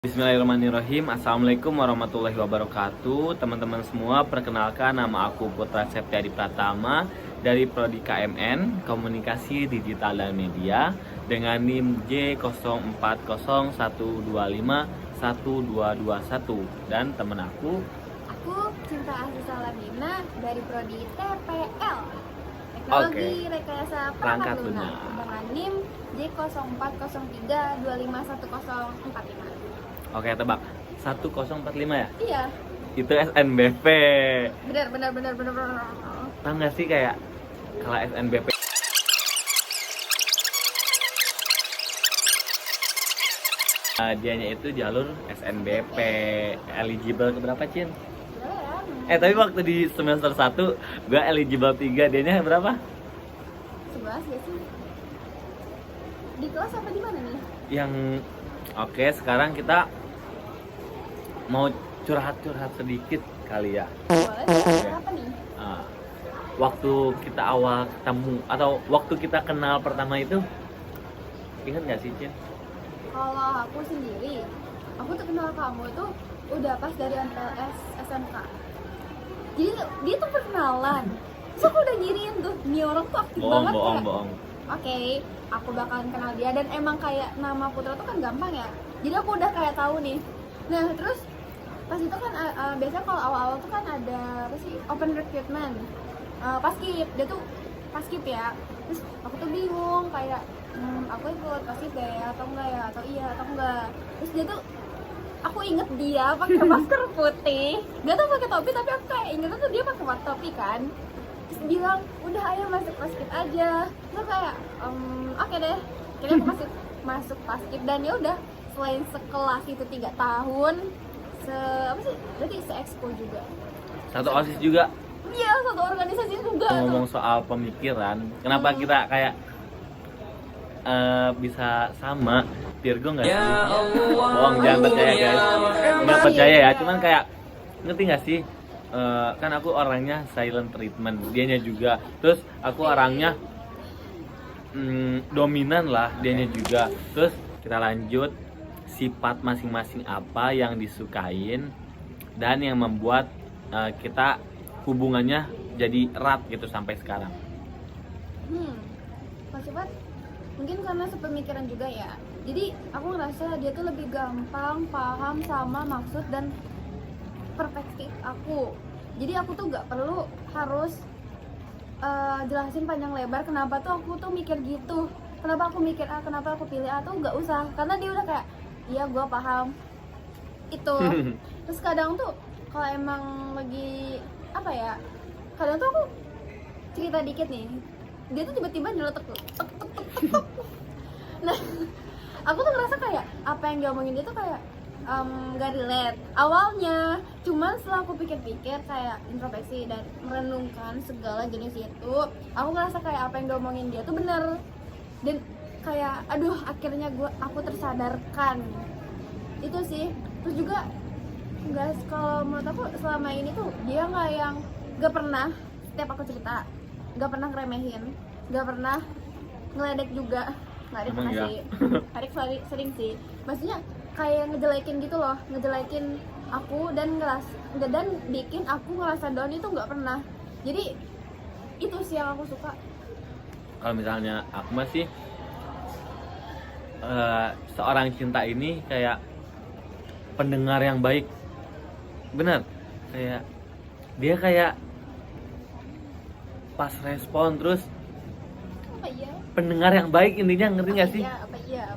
Bismillahirrahmanirrahim. Assalamualaikum warahmatullahi wabarakatuh. Teman-teman semua, perkenalkan nama aku Putra Septiadi Pratama dari Prodi KMN Komunikasi Digital dan Media dengan NIM J041251221 dan teman aku Cinta Asih Salamina dari Prodi TPL Teknologi Rekayasa Perangkat Lunak dengan NIM J04032510045. Oke, tebak 1045 ya? Iya. Itu SNBP. Benar. Tahu nggak sih kayak kalau SNBP dianya itu jalur SNBP eligible ke berapa, Cin? Tapi waktu di semester 1 gua eligible 3, dianya berapa? 11 ya sih. Di kelas apa di mana nih? Oke, sekarang kita mau curhat-curhat sedikit kali ya. Boleh, apa nih? Waktu kita awal ketemu atau waktu kita kenal pertama itu, ingat nggak sih, Cin? Kalau aku sendiri, aku tuh kenal kamu itu udah pas dari MTS SMK. Jadi dia tuh perkenalan. Terus aku udah ngiriin tuh, nih orang tuh aktif banget kayak. Bohong. Oke, aku bakalan kenal dia dan emang kayak nama Putra tuh kan gampang ya. Jadi aku udah kayak tahu nih. Nah, terus pas itu kan biasanya kalau awal-awal tuh kan ada apa sih? Open recruitment. Paskib, dia tuh paskib ya. Terus aku tuh bingung kayak aku ikut paskib ya atau enggak ya atau iya atau enggak. Terus dia tuh aku inget dia pakai masker putih. Gak tau pakai topi tapi aku kayak inget tuh dia pakai topi kan. Terus bilang udah ayo masuk paskib aja. Terus kayak oke deh. Jadi aku masuk paskib dan ya udah selain sekelas itu 3 tahun apa sih? Berarti se-exco juga. Satu OSIS juga. Iya, satu organisasi juga. Ngomong soal pemikiran, kenapa kita kayak bisa sama? Virgo nggak sih? Bohong, jangan percaya guys. Nggak percaya ya, cuman kayak ngerti nggak sih? Kan aku orangnya silent treatment, dianya juga. Terus aku orangnya dominan lah, dianya juga. Terus kita lanjut, sifat masing-masing apa yang disukain dan yang membuat kita hubungannya jadi erat gitu sampai sekarang. Mas Sifat mungkin karena sepemikiran juga ya. Jadi aku ngerasa dia tuh lebih gampang paham sama maksud dan perspektif aku. Jadi aku tuh gak perlu harus jelasin panjang lebar kenapa tuh aku tuh mikir gitu. Kenapa aku mikir A, kenapa aku pilih A tuh gak usah. Karena dia udah kayak, iya gue paham itu. Terus kadang tuh kalau emang lagi apa ya, kadang tuh aku cerita dikit nih, dia tuh tiba-tiba nyeletuk tek. Nah, aku tuh ngerasa kayak apa yang dia omongin dia tuh kayak gak relate awalnya, cuman setelah aku pikir-pikir kayak introspeksi dan merenungkan segala jenis itu, aku ngerasa kayak apa yang dia omongin dia tuh bener dan kayak aduh akhirnya aku tersadarkan itu sih. Terus juga guys, kalau menurut aku selama ini tuh dia gak pernah setiap aku cerita gak pernah ngeremehin, gak pernah ngeledek juga. Nggak ada makasih. Tarik sering sih. Maksudnya kayak ngejelekin gitu loh, ngejelekin aku dan bikin aku ngerasa down itu nggak pernah. Jadi itu sih yang aku suka. Kalau misalnya aku masih seorang cinta ini kayak pendengar yang baik, bener, kayak dia kayak pas respon terus pendengar yang baik, intinya ngerti nggak sih?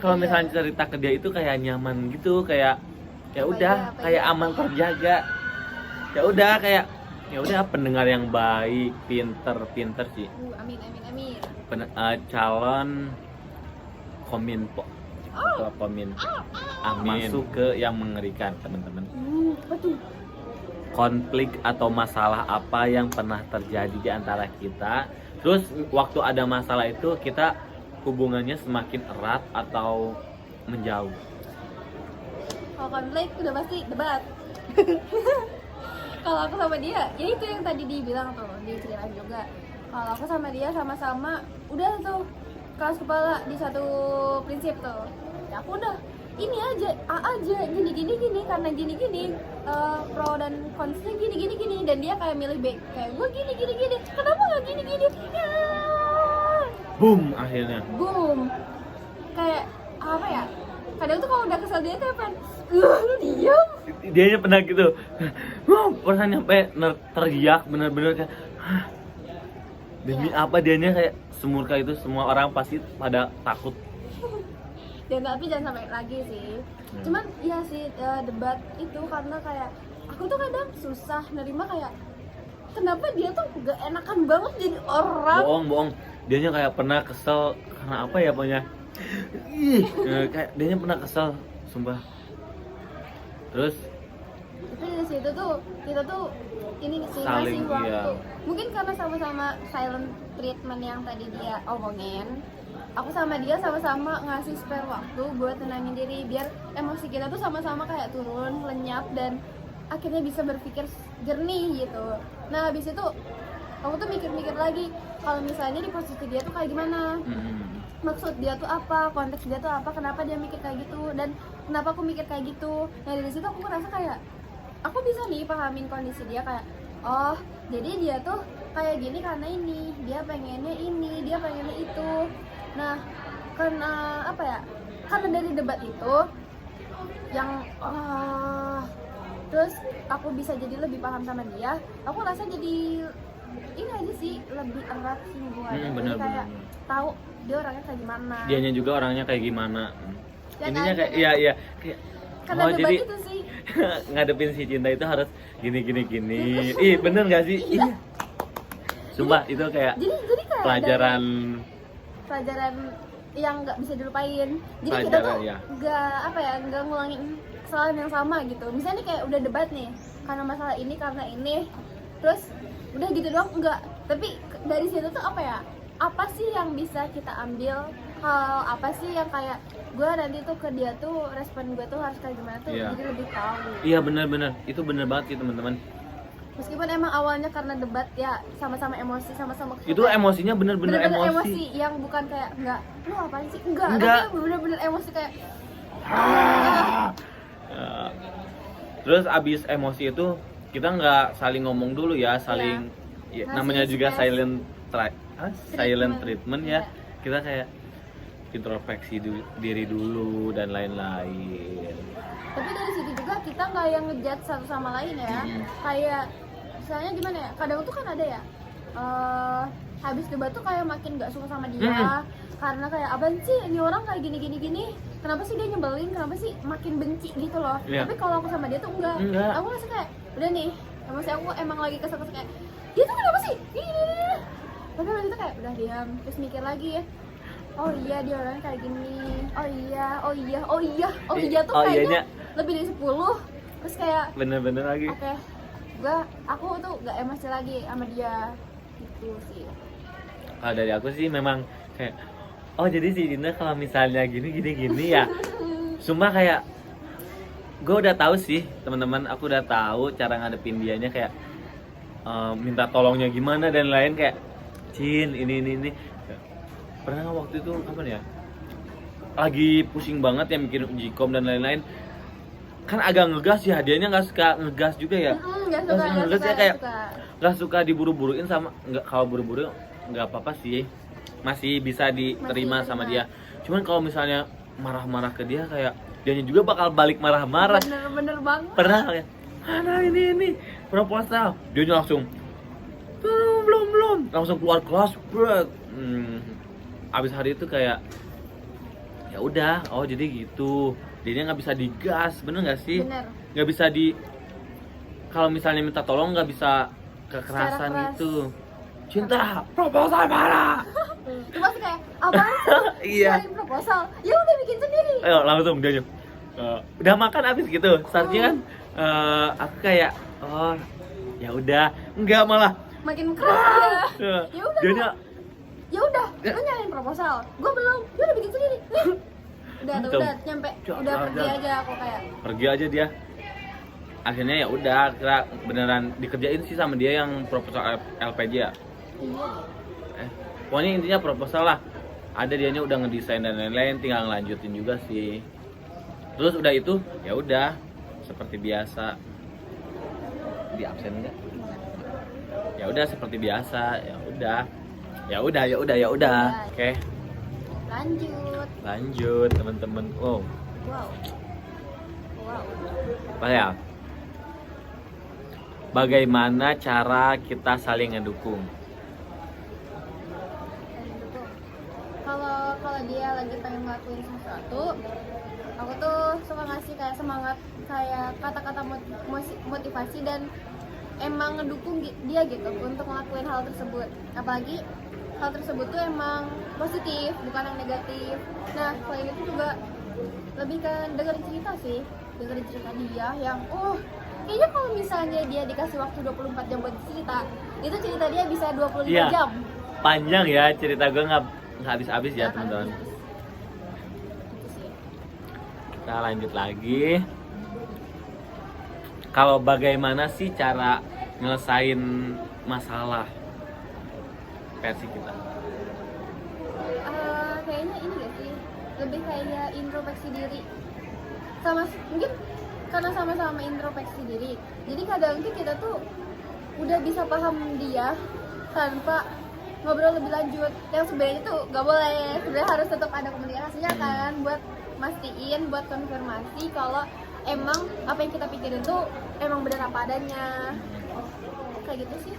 Kalau misalnya cerita ke dia itu kayak nyaman gitu, kayak ya udah kayak aman terjaga. Ya udah pendengar yang baik, pinter sih. Amin. Calon kominfo. Kominfo. Masuk ke yang mengerikan, teman-teman. Betul. Konflik atau masalah apa yang pernah terjadi di antara kita, terus waktu ada masalah itu kita hubungannya semakin erat atau menjauh. Kalau konflik udah pasti debat. Kalau aku sama dia, ya itu yang tadi dibilang tuh, diceritain juga. Kalau aku sama dia sama-sama udah tuh kelas kepala di satu prinsip tuh. Ya aku udah ini aja A aja gini karena gini pro dan kontra gini dan dia kayak milih B kayak gue gini kenapa nggak gini ya Boom, akhirnya. boom kayak apa ya, kadang tuh kalau udah kesel dia kayak pengen lu diam. Dianya pernah gitu. Pernah nyampe teriak bener-bener kayak "Hah, demi apa?" Dianya kayak semurka itu, semua orang pasti pada takut. Dan tapi jangan sampai lagi sih. Cuman ya sih debat itu karena kayak aku tuh kadang susah nerima kayak kenapa dia tuh gak enakan banget jadi orang. Bohong. Dianya kayak pernah kesel karena apa ya pokoknya. Kayak dianya pernah kesel, sumpah. Terus Tapi dari situ tuh kita tuh ini sih Saling, ngasih waktu. iya. Mungkin karena sama-sama silent treatment yang tadi dia omongin. Aku sama dia sama-sama ngasih spare waktu buat tenangin diri biar emosi kita tuh sama-sama kayak turun, lenyap dan akhirnya bisa berpikir jernih gitu. Nah, habis itu aku tuh mikir-mikir lagi kalau misalnya di posisi dia tuh kayak gimana. Maksud dia tuh apa, konteks dia tuh apa, kenapa dia mikir kayak gitu dan kenapa aku mikir kayak gitu. Nah, dari situ aku ngerasa kayak aku bisa nih pahamin kondisi dia kayak oh, jadi dia tuh kayak gini karena ini, dia pengennya ini, dia pengennya itu. Nah, karena apa ya? Karena dari debat itu yang terus aku bisa jadi lebih paham sama dia. Aku rasa jadi ini aja sih lebih erat sih hubungannya. Bener, Jadi kayak bener. tahu dia orangnya kayak gimana. dianya juga orangnya kayak gimana. Ya Intinya kan? kayak iya kayak Karena oh, debat jadi itu sih. ngadepin si cinta itu harus gini. Ih, bener gak sih? Iya. Sumpah itu kayak Jadi kayak pelajaran pelajaran yang nggak bisa dilupain. Jadi kita Pelajaran, tuh ya. nggak ngulangin kesalahan yang sama gitu. Misalnya nih kayak udah debat nih karena masalah ini karena ini, terus udah gitu doang enggak. Tapi dari situ tuh apa ya? Apa sih yang bisa kita ambil? Hal apa sih yang kayak gue nanti tuh ke dia tuh respon gue tuh harus kayak gimana tuh Iya. jadi lebih tahu. iya bener itu bener banget sih teman-teman. Meskipun emang awalnya karena debat ya sama-sama emosi sama-sama Itu emosinya bener-bener bener-bener emosi. emosi yang bukan kayak enggak lu apaan sih enggak. Tapi bener-bener emosi kayak Ya. Terus abis emosi itu kita nggak saling ngomong dulu ya, saling ya, Ngasih namanya juga space. silent treatment ya. Iya. Kita kayak introspeksi diri dulu dan lain-lain. Tapi dari situ juga kita nggak yang ngejudge satu sama lain ya. Kayak misalnya gimana ya, kadang tuh kan ada ya habis debat tuh kayak makin nggak suka sama dia karena kayak apaan sih ini orang kayak gini kenapa sih dia nyebelin, kenapa sih makin benci gitu loh. Iya. Tapi kalau aku sama dia tuh enggak. Aku ngerasa kayak udah nih emosi aku emang lagi kesel kayak dia tuh kenapa sih gini. Tapi waktu itu kayak udah diam terus mikir lagi ya, oh iya dia orangnya kayak gini, oh iya tuh Oh, kayaknya iyanya. lebih dari 10. Terus kayak Bener-bener lagi. oke, aku tuh gak emosi lagi sama dia gitu sih. Kalau dari aku sih memang kayak oh jadi si Dinda kalau misalnya gini ya. Sumpah kayak gue udah tahu sih teman-teman, aku udah tahu cara ngadepin dianya kayak minta tolongnya gimana dan lain kayak Cin ini. Pernah nggak waktu itu kapan ya? Lagi pusing banget ya bikin ujikom dan lain-lain. Kan agak ngegas ya, dianya nggak suka ngegas juga ya. Gak suka, Ngegas ya kayak nggak suka diburu-buruin sama nggak, kalau buru-buru nggak apa-apa sih, masih bisa diterima Masih sama terima. dia. Cuman kalau misalnya marah-marah ke dia kayak dianya juga bakal balik marah-marah. Bener banget. Pernah kayak mana ini proposal, dia langsung belum langsung keluar kelas bro. Abis hari itu kayak ya udah, oh jadi gitu, dia nggak bisa digas, bener nggak sih? Bener. Nggak bisa kalau misalnya minta tolong nggak bisa kekerasan Secara keras. itu. Cinta proposal mana? Itu pasti kayak apaan sih? Iya. Cari proposal, ya udah bikin sendiri. Ayo langsung dia udah makan abis gitu. Seharusnya kan aku kayak oh ya udah, enggak malah Makin keras dia. Ya udah. dia Ya udah, lu nyalain proposal. Gua belum. Ya udah bikin sendiri. Nih. Udah nyampe. Udah pergi aja aku kayak. Pergi aja dia. Akhirnya ya udah, kira beneran dikerjain sih sama dia yang proposal LPG ya. Iya. Pokoknya intinya proposal lah. Ada dianya udah ngedesain dan lain-lain, tinggal ngelanjutin juga sih. Terus udah itu ya udah seperti biasa. Di absen enggak? Ya udah seperti biasa, ya udah. Oke, Lanjut teman-teman. Wow, wow apa ya? Bagaimana cara kita saling ngedukung? Kalau dia lagi pengen ngelakuin sesuatu, aku tuh suka ngasih kayak semangat, kayak kata-kata motivasi dan emang ngedukung dia gitu untuk ngelakuin hal tersebut. Apalagi hal tersebut tuh emang positif, bukan yang negatif. Nah, selain itu juga lebih ke dengerin cerita sih, dengerin cerita dia yang kayaknya kalau misalnya dia dikasih waktu 24 jam buat cerita, itu cerita dia bisa 25 Iya. jam. Panjang ya cerita gue, nggak habis-habis ya teman-teman. Gitu sih. Kita lanjut lagi. Kalau bagaimana sih cara nyelesain masalah versi kita? Kayaknya ini gak sih, lebih kayak introspeksi diri. Mungkin karena sama-sama introspeksi diri, jadi kadang tuh kita tuh udah bisa paham dia tanpa ngobrol lebih lanjut. Yang sebenarnya tuh gak boleh, sebenarnya harus tetap ada komunikasinya kan, buat mastiin, buat konfirmasi kalau emang apa yang kita pikirin tuh emang benar apa adanya. Kayak gitu sih.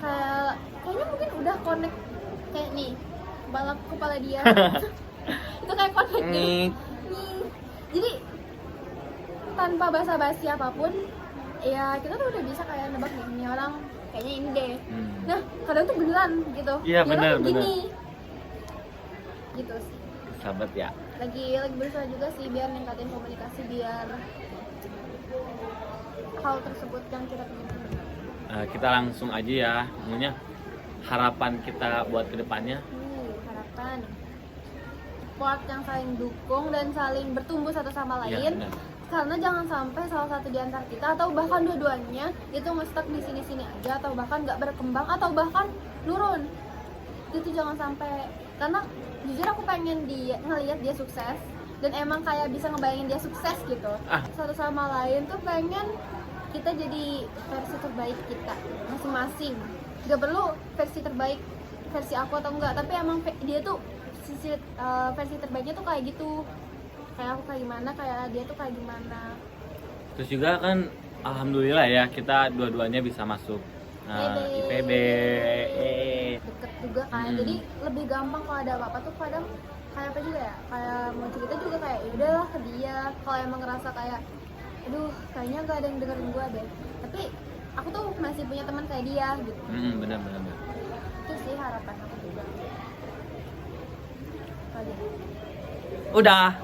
Kayaknya mungkin udah connect, kayak nih kepala dia itu kayak connect gitu. Nih. Jadi tanpa basa-basi apapun ya kita tuh udah bisa kayak nebak nih, ini orang kayaknya ini deh. Nah kadang tuh beneran gitu. Iya, bener. Gitu sih. Sahabat ya. Lagi berusaha juga sih biar ningkatin komunikasi, biar hal tersebut yang kita pengen. Kita langsung aja ya, namanya harapan kita buat kedepannya. Harapan support yang saling dukung dan saling bertumbuh satu sama lain. Benar. Karena jangan sampai salah satu di antara kita atau bahkan dua-duanya itu nge-stuck di sini-sini aja, atau bahkan nggak berkembang, atau bahkan nurun. Itu jangan sampai, karena jujur aku pengen ngelihat dia sukses dan emang kayak bisa ngebayangin dia sukses gitu. Satu sama lain tuh pengen kita jadi versi terbaik kita masing-masing. Gak perlu versi terbaik versi aku atau enggak, tapi emang dia tuh versi terbaiknya tuh kayak gitu. Kayak aku kayak gimana, kayak dia tuh kayak gimana. Terus juga kan alhamdulillah ya kita dua-duanya bisa masuk IPB. Deket juga kan, jadi lebih gampang kalau ada apa-apa tuh kadang kayak apa juga ya, kayak mau cerita juga kayak ya udahlah ke dia. Kalau emang ngerasa kayak aduh kayaknya gak ada yang dengerin gue deh, tapi aku tuh masih punya teman kayak dia gitu. Benar. Itu sih harapan aku juga. Udah.